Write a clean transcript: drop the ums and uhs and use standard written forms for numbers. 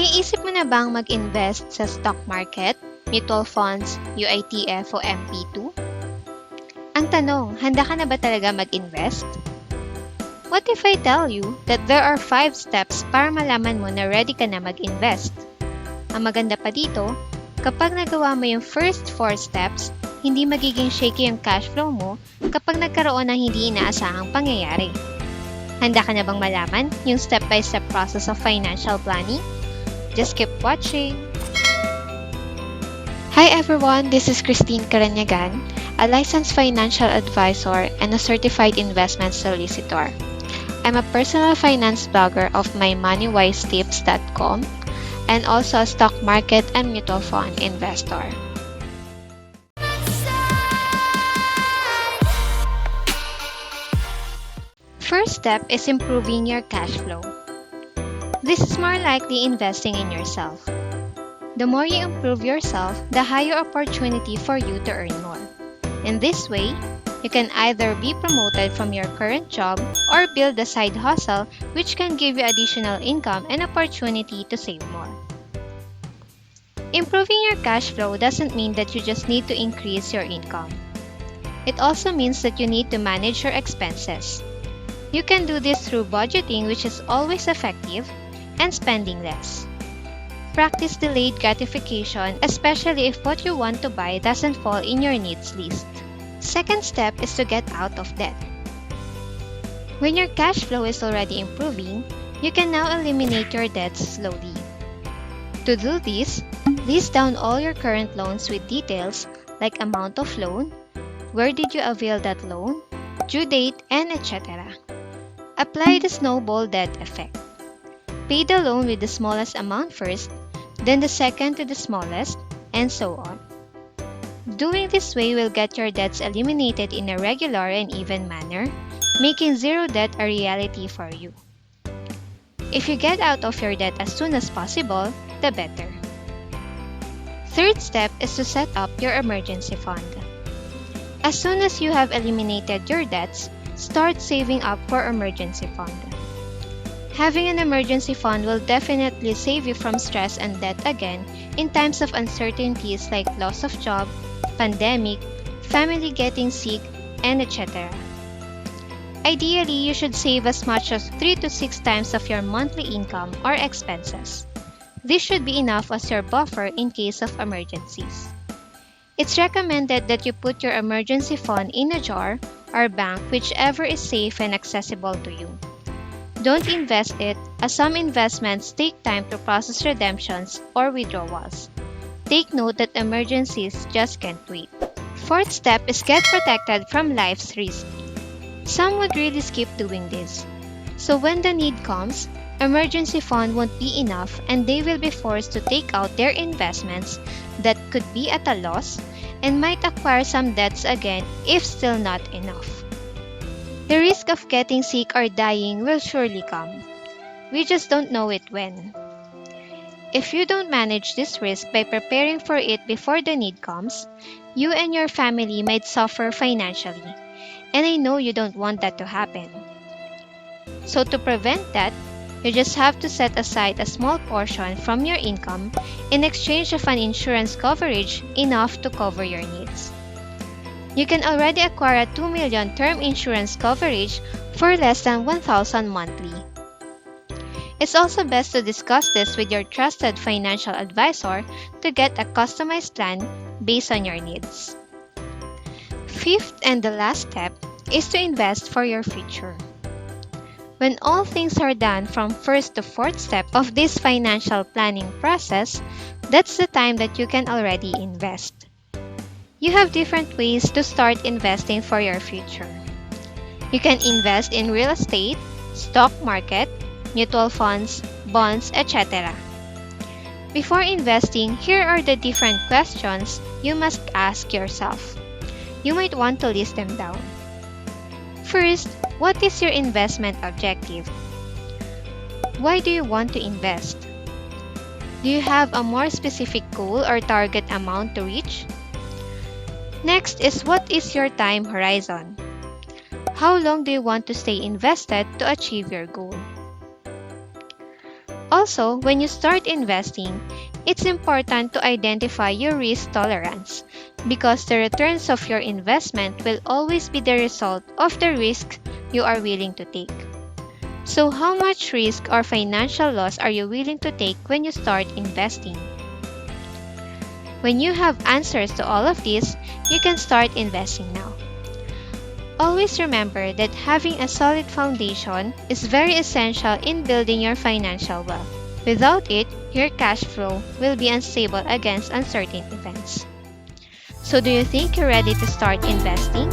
Naisip mo na bang mag-invest sa stock market, mutual funds, UITF o MP2? Ang tanong, handa ka na ba talaga mag-invest? What if I tell you that there are 5 steps para malaman mo na ready ka na mag-invest? Ang maganda pa dito, kapag nagawa mo yung first 4 steps, hindi magiging shaky yung cash flow mo kapag nagkaroon ng hindi inaasahang pangyayari. Handa ka na bang malaman yung step-by-step process of financial planning? Just keep watching! Hi everyone, this is Caranyagan, a licensed financial advisor and a certified investment solicitor. I'm a personal finance blogger of mymoneywisetips.com and also a stock market and mutual fund investor. First step is improving your cash flow. This is more likely investing in yourself. The more you improve yourself, the higher opportunity for you to earn more. In this way, you can either be promoted from your current job or build a side hustle which can give you additional income and opportunity to save more. Improving your cash flow doesn't mean that you just need to increase your income. It also means that you need to manage your expenses. You can do this through budgeting, which is always effective, and spending less. Practice delayed gratification, especially if what you want to buy doesn't fall in your needs list. Second step is to get out of debt. When your cash flow is already improving, you can now eliminate your debts slowly. To do this, list down all your current loans with details like amount of loan, where did you avail that loan, due date, and etc. Apply the snowball debt effect. Pay the loan with the smallest amount first, then the second to the smallest, and so on. Doing this way will get your debts eliminated in a regular and even manner, making zero debt a reality for you. If you get out of your debt as soon as possible, the better. Third step is to set up your emergency fund. As soon as you have eliminated your debts, start saving up for emergency fund. Having an emergency fund will definitely save you from stress and debt again in times of uncertainties like loss of job, pandemic, family getting sick, and etc. Ideally, you should save as much as 3 to 6 times of your monthly income or expenses. This should be enough as your buffer in case of emergencies. It's recommended that you put your emergency fund in a jar or bank, whichever is safe and accessible to you. Don't invest it, as some investments take time to process redemptions or withdrawals. Take note that emergencies just can't wait. Fourth step is get protected from life's risk. Some would really skip doing this. So when the need comes, emergency fund won't be enough and they will be forced to take out their investments that could be at a loss and might acquire some debts again if still not enough. The risk of getting sick or dying will surely come. We just don't know it when. If you don't manage this risk by preparing for it before the need comes, you and your family might suffer financially. And I know you don't want that to happen. So to prevent that, you just have to set aside a small portion from your income in exchange of an insurance coverage enough to cover your needs. You can already acquire a 2 million term insurance coverage for less than 1,000 monthly. It's also best to discuss this with your trusted financial advisor to get a customized plan based on your needs. Fifth and the last step is to invest for your future. When all things are done from first to fourth step of this financial planning process, that's the time that you can already invest. You have different ways to start investing for your future. You can invest in real estate, stock market, mutual funds, bonds, etc. Before investing, here are the different questions you must ask yourself. You might want to list them down. First, what is your investment objective? Why do you want to invest? Do you have a more specific goal or target amount to reach? Next is, what is your time horizon? How long do you want to stay invested to achieve your goal? Also, when you start investing, it's important to identify your risk tolerance because the returns of your investment will always be the result of the risk you are willing to take. So, how much risk or financial loss are you willing to take when you start investing? When you have answers to all of this, you can start investing now. Always remember that having a solid foundation is very essential in building your financial wealth. Without it, your cash flow will be unstable against uncertain events. So, do you think you're ready to start investing?